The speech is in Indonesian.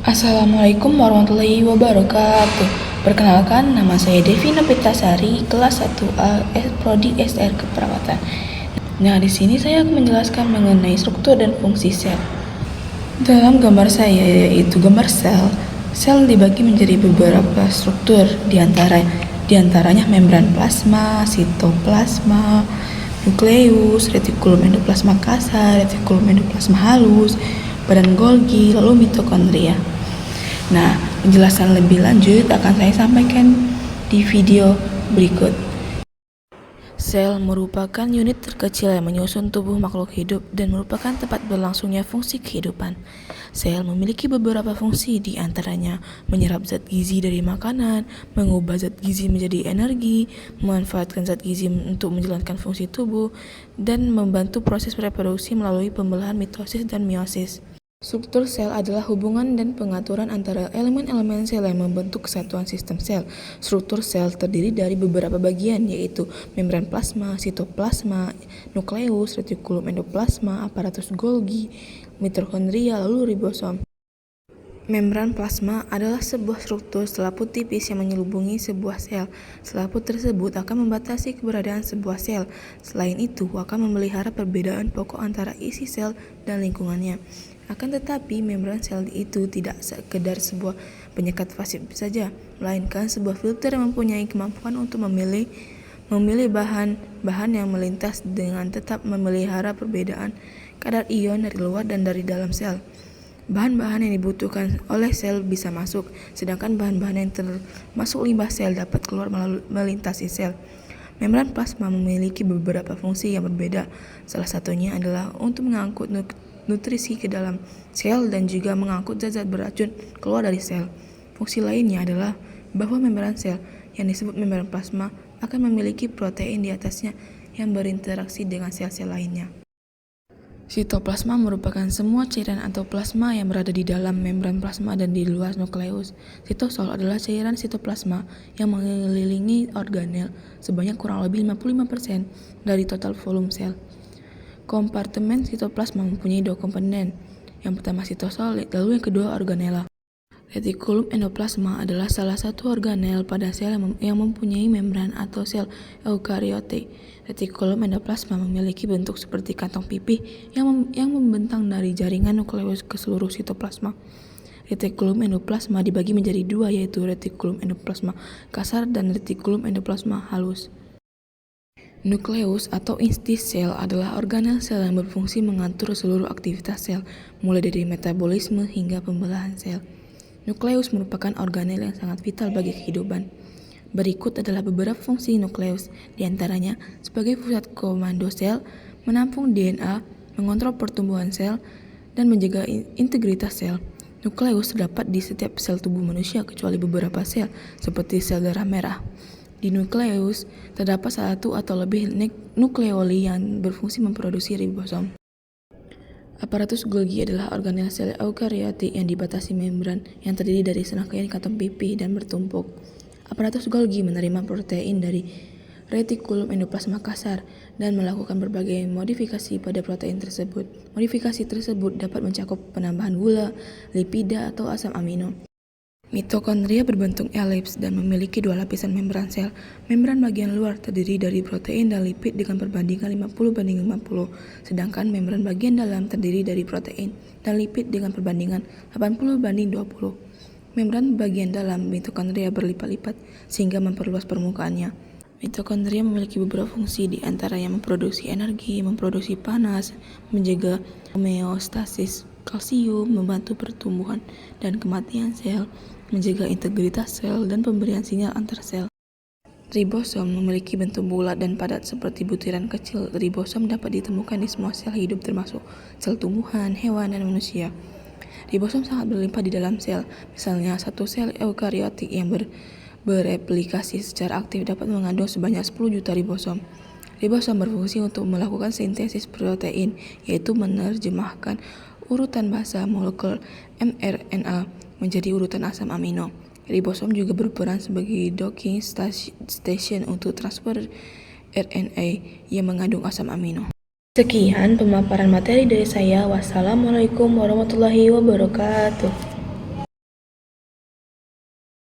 Assalamualaikum warahmatullahi wabarakatuh. Perkenalkan, nama saya Devi Nopitasari, kelas 1A, Prodi SR Keperawatan. Nah, di sini saya akan menjelaskan mengenai struktur dan fungsi sel. Dalam gambar saya, yaitu gambar sel, sel dibagi menjadi beberapa struktur, diantaranya membran plasma, sitoplasma, nukleus, retikulum endoplasma kasar, retikulum endoplasma halus, badan Golgi, lalu mitokondria. Nah, penjelasan lebih lanjut akan saya sampaikan di video berikut. Sel merupakan unit terkecil yang menyusun tubuh makhluk hidup dan merupakan tempat berlangsungnya fungsi kehidupan. Sel memiliki beberapa fungsi, di antaranya menyerap zat gizi dari makanan, mengubah zat gizi menjadi energi, memanfaatkan zat gizi untuk menjalankan fungsi tubuh, dan membantu proses reproduksi melalui pembelahan mitosis dan meiosis. Struktur sel adalah hubungan dan pengaturan antara elemen-elemen sel yang membentuk kesatuan sistem sel. Struktur sel terdiri dari beberapa bagian, yaitu membran plasma, sitoplasma, nukleus, retikulum endoplasma, aparatus Golgi, mitokondria, lalu ribosom. Membran plasma adalah sebuah struktur selaput tipis yang menyelubungi sebuah sel. Selaput tersebut akan membatasi keberadaan sebuah sel. Selain itu, akan memelihara perbedaan pokok antara isi sel dan lingkungannya. Akan tetapi, membran sel itu tidak sekedar sebuah penyekat pasif saja, melainkan sebuah filter yang mempunyai kemampuan untuk memilih bahan-bahan yang melintas dengan tetap memelihara perbedaan kadar ion dari luar dan dari dalam sel. Bahan-bahan yang dibutuhkan oleh sel bisa masuk, sedangkan bahan-bahan yang termasuk limbah sel dapat keluar melintasi sel. Membran plasma memiliki beberapa fungsi yang berbeda. Salah satunya adalah untuk mengangkut nutrisi ke dalam sel dan juga mengangkut zat-zat beracun keluar dari sel. Fungsi lainnya adalah bahwa membran sel yang disebut membran plasma akan memiliki protein di atasnya yang berinteraksi dengan sel-sel lainnya. Sitoplasma merupakan semua cairan atau plasma yang berada di dalam membran plasma dan di luar nukleus. Sitosol adalah cairan sitoplasma yang mengelilingi organel sebanyak kurang lebih 55% dari total volume sel. Kompartemen sitoplasma mempunyai dua komponen. Yang pertama sitosol, lalu yang kedua organela. Retikulum endoplasma adalah salah satu organel pada sel yang mempunyai membran atau sel eukariote. Retikulum endoplasma memiliki bentuk seperti kantong pipih yang membentang dari jaringan nukleus ke seluruh sitoplasma. Retikulum endoplasma dibagi menjadi dua, yaitu retikulum endoplasma kasar dan retikulum endoplasma halus. Nukleus atau inti sel adalah organel sel yang berfungsi mengatur seluruh aktivitas sel, mulai dari metabolisme hingga pembelahan sel. Nukleus merupakan organel yang sangat vital bagi kehidupan. Berikut adalah beberapa fungsi nukleus, diantaranya sebagai pusat komando sel, menampung DNA, mengontrol pertumbuhan sel, dan menjaga integritas sel. Nukleus terdapat di setiap sel tubuh manusia kecuali beberapa sel, seperti sel darah merah. Di nukleus terdapat satu atau lebih nukleoli yang berfungsi memproduksi ribosom. Aparatus Golgi adalah organel sel eukariotik yang dibatasi membran yang terdiri dari serangkaian kantong pipih dan bertumpuk. Aparatus Golgi menerima protein dari retikulum endoplasma kasar dan melakukan berbagai modifikasi pada protein tersebut. Modifikasi tersebut dapat mencakup penambahan gula, lipida, atau asam amino. Mitokondria berbentuk elips dan memiliki dua lapisan membran sel. Membran bagian luar terdiri dari protein dan lipid dengan perbandingan 50:50, sedangkan membran bagian dalam terdiri dari protein dan lipid dengan perbandingan 80:20. Membran bagian dalam mitokondria berlipat-lipat sehingga memperluas permukaannya. Mitokondria memiliki beberapa fungsi, di antaranya memproduksi energi, memproduksi panas, menjaga homeostasis kalsium, membantu pertumbuhan dan kematian sel, menjaga integritas sel, dan pemberian sinyal antar sel. Ribosom memiliki bentuk bulat dan padat seperti butiran kecil. Ribosom dapat ditemukan di semua sel hidup termasuk sel tumbuhan, hewan, dan manusia. Ribosom sangat berlimpah di dalam sel. Misalnya, satu sel eukariotik yang bereplikasi secara aktif dapat mengandung sebanyak 10 juta ribosom. Ribosom berfungsi untuk melakukan sintesis protein, yaitu menerjemahkan urutan basa molekul mRNA menjadi urutan asam amino. Ribosom juga berperan sebagai docking station untuk transfer RNA yang mengandung asam amino. Sekian pemaparan materi dari saya. Wassalamualaikum warahmatullahi wabarakatuh.